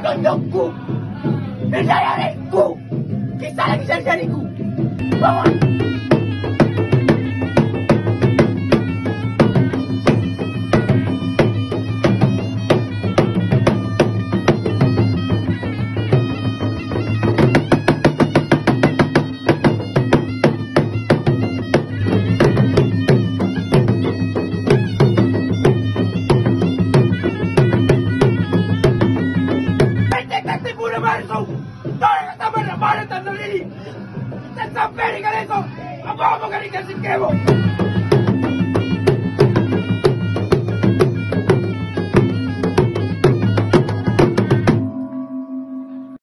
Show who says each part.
Speaker 1: tonjokku, bidadariku, kisah lagi jari-jariku. Bangun. Sampai di kalian, apa-apa kali kasih kebo.